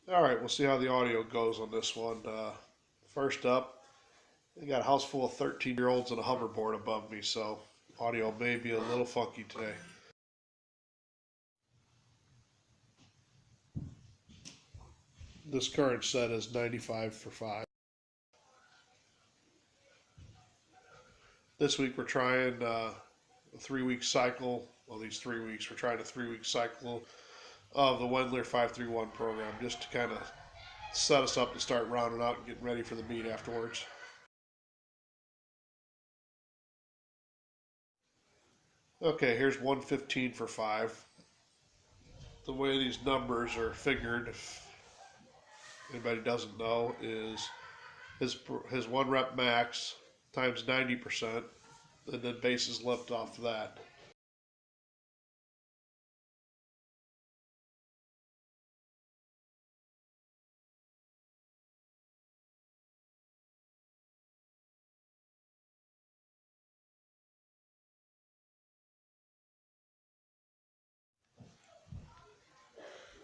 All right, we'll see how the audio goes on this one. First up, I got a house full of 13-year-olds and a hoverboard above me, so audio may be a little funky today. This current set is 95 for 5. This week we're trying a 3 week cycle. Well, these 3 weeks, we're trying a 3 week cycle of the Wendler 531 program just to kind of set us up to start rounding out and getting ready for the meet afterwards. Okay, here's 115 for 5. The way these numbers are figured, if anybody doesn't know, is his one rep max times 90%, and then bases left off that.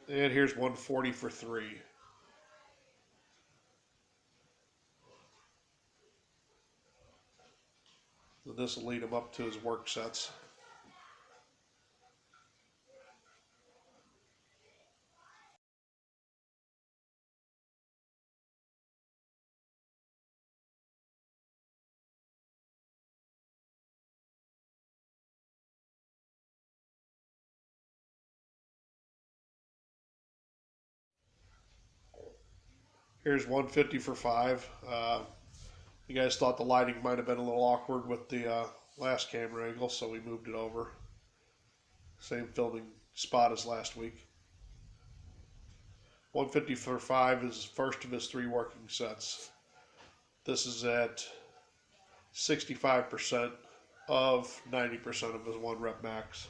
And here's 140 for 3. So this will lead him up to his work sets. Here's 150 for 5. You guys thought the lighting might have been a little awkward with the last camera angle, so we moved it over. Same filming spot as last week. 150 for 5 is first of his 3 working sets. This is at 65% of 90% of his one rep max.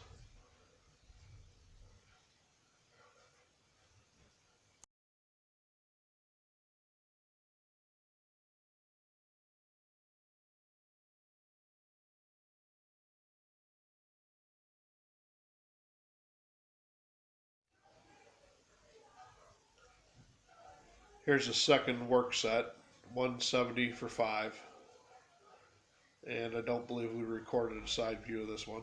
Here's a second work set, 170 for 5. And I don't believe we recorded a side view of this one.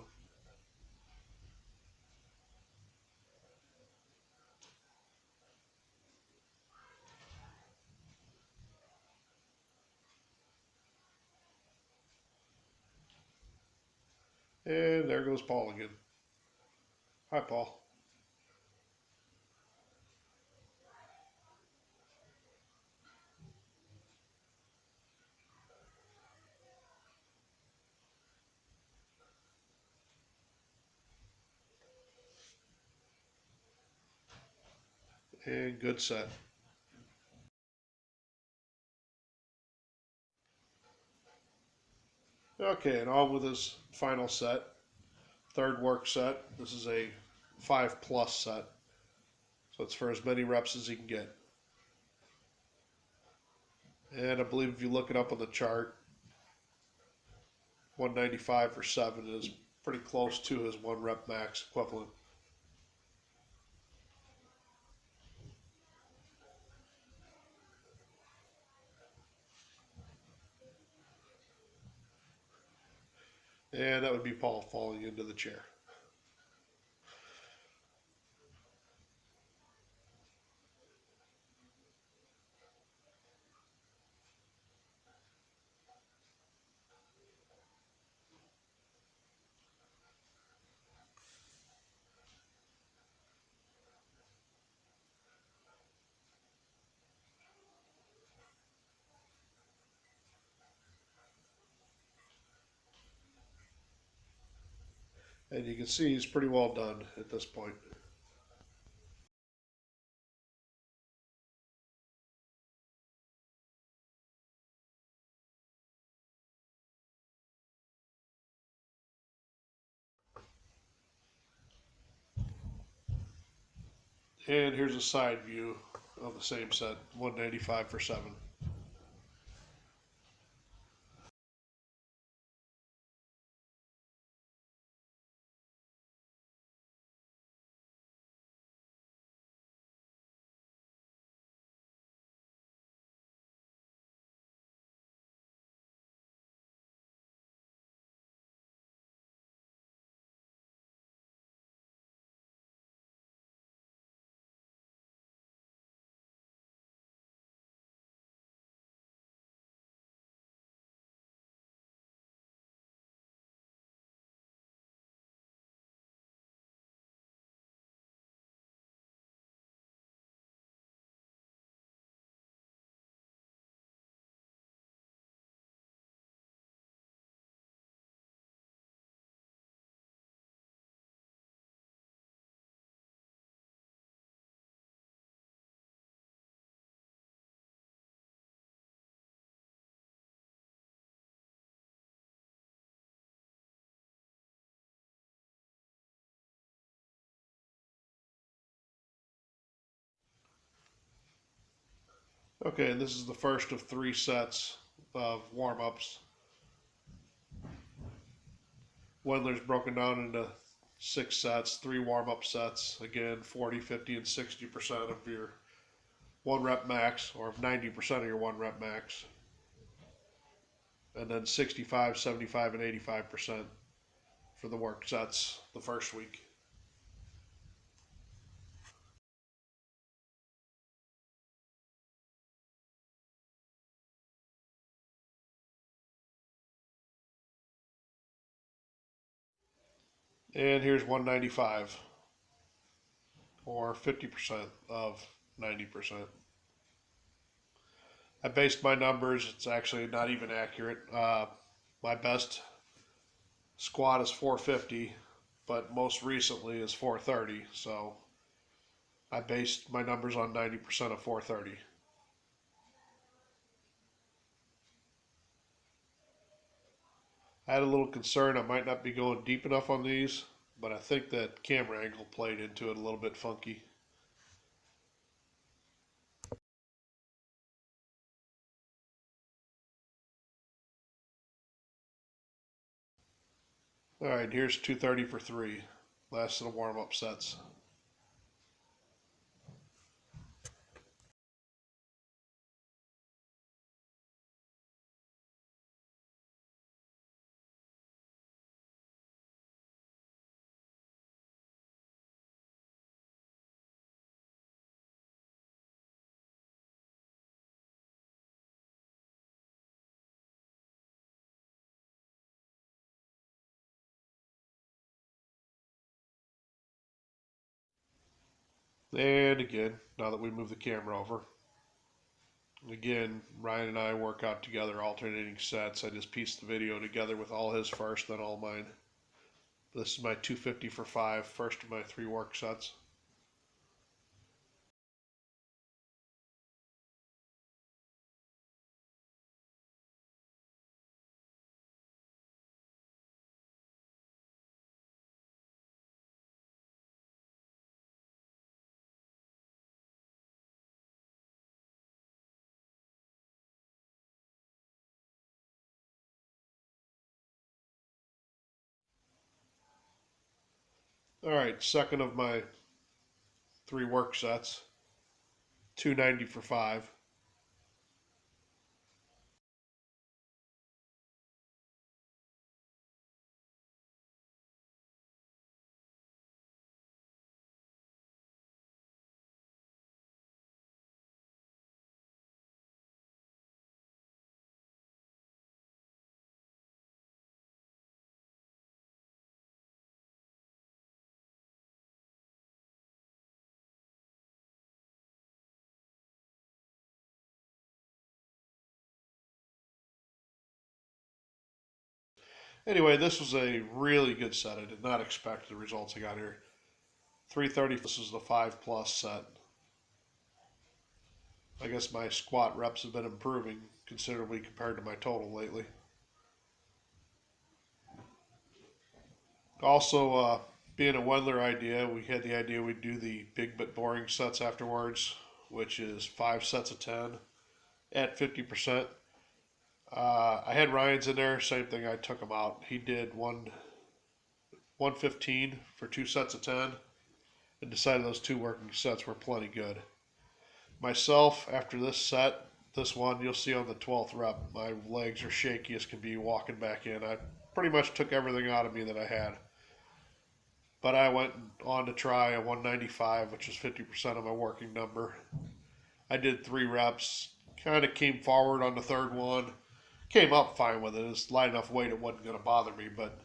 And there goes Paul again. Hi, Paul. And good set. Okay, and on with his final set. Third work set. This is a 5+ set. So it's for as many reps as he can get. And I believe if you look it up on the chart, 195 for 7 is pretty close to his one rep max equivalent. And that would be Paul falling into the chair. And you can see he's pretty well done at this point. And here's a side view of the same set, 195 for 7. Okay, and this is the first of 3 sets of warm-ups. Wendler's broken down into 6 sets, 3 warm-up sets. Again, 40, 50, and 60% of your 1 rep max, or 90% of your 1 rep max. And then 65, 75, and 85% for the work sets the first week. And here's 195, or 50% of 90%. I based my numbers, it's actually not even accurate. My best squat is 450, but most recently is 430. So I based my numbers on 90% of 430. I had a little concern I might not be going deep enough on these, but I think that camera angle played into it a little bit funky. All right, here's 230 for 3. Last of the warm-up sets. And again, now that we move the camera over, again, Ryan and I work out together, alternating sets. I just pieced the video together with all his first, then all mine. This is my 250 for 5, first of my 3 work sets. All right, second of my 3 work sets, 290 for 5. Anyway, this was a really good set. I did not expect the results I got here. 330, this is the 5 plus set. I guess my squat reps have been improving considerably compared to my total lately. Also, being a Wendler idea, we had the idea we'd do the big but boring sets afterwards, which is 5 sets of 10 at 50%. I had Ryan's in there, same thing. I took him out. He did 115 for 2 sets of 10, and decided those 2 working sets were plenty good. Myself, after this set, this one, you'll see on the 12th rep, my legs are shaky as can be walking back in. I pretty much took everything out of me that I had. But I went on to try a 195, which is 50% of my working number. I did 3 reps, kind of came forward on the third one, came up fine with it. It's light enough weight it wasn't going to bother me, but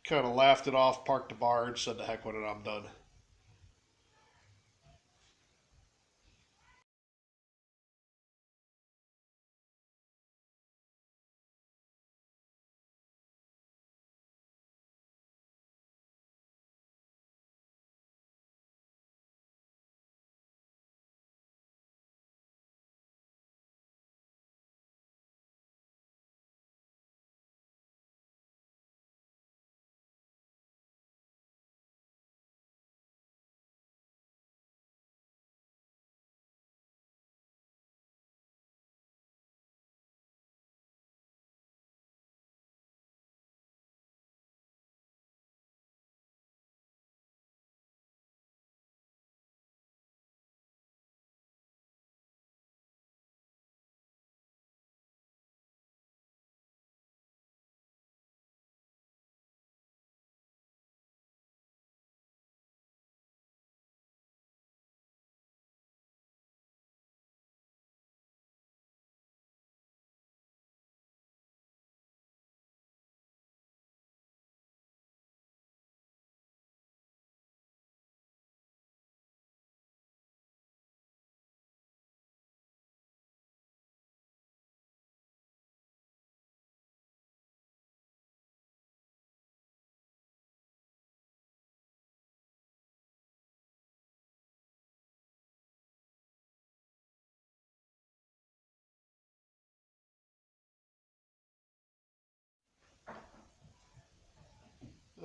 kind of laughed it off, parked the bar, and said, "The heck with it, I'm done."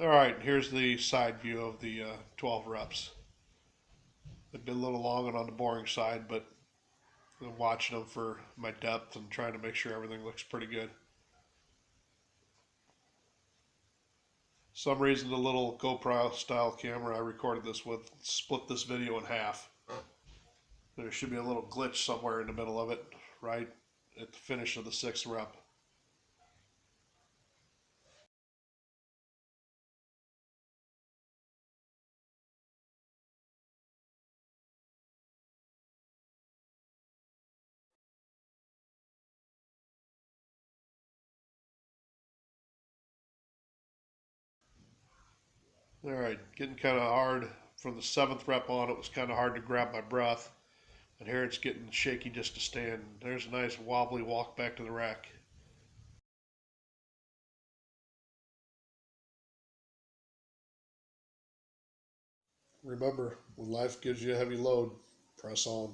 All right, here's the side view of the 12 reps. They've been a little long and on the boring side, but I'm watching them for my depth and trying to make sure everything looks pretty good. Some reason the little GoPro style camera I recorded this with split this video in half. There should be a little glitch somewhere in the middle of it, right at the finish of the 6th rep. All right, getting kind of hard from the 7th rep on. It was kind of hard to grab my breath, and here it's getting shaky just to stand. There's a nice wobbly walk back to the rack. Remember, when life gives you a heavy load, press on.